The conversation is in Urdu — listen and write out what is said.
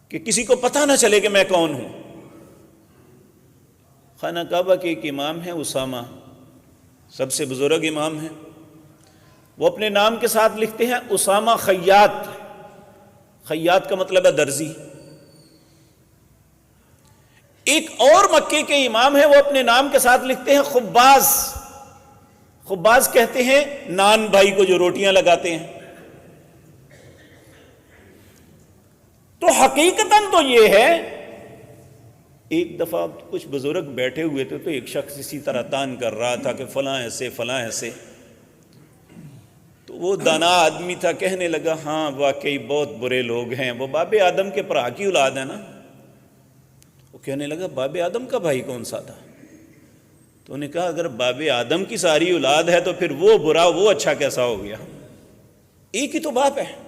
کہ کسی کو پتہ نہ چلے کہ میں کون ہوں۔ خانہ کعبہ کے ایک امام ہیں اسامہ، سب سے بزرگ امام ہیں، وہ اپنے نام کے ساتھ لکھتے ہیں اسامہ خیاط۔ خیاط کا مطلب ہے درزی۔ ایک اور مکے کے امام ہیں، وہ اپنے نام کے ساتھ لکھتے ہیں خباز۔ خباز کہتے ہیں نان بھائی کو جو روٹیاں لگاتے ہیں۔ تو حقیقتاً تو یہ ہے، ایک دفعہ کچھ بزرگ بیٹھے ہوئے تھے تو ایک شخص اسی طرح تان کر رہا تھا کہ فلاں ایسے فلاں ایسے، تو وہ دانا آدمی تھا، کہنے لگا ہاں واقعی بہت برے لوگ ہیں، وہ باب آدم کے پرا کی اولاد ہے نا۔ وہ کہنے لگا باب آدم کا بھائی کون سا تھا؟ تو انہوں نے کہا اگر باب آدم کی ساری اولاد ہے تو پھر وہ برا وہ اچھا کیسا ہو گیا؟ ایک ہی تو باپ ہے۔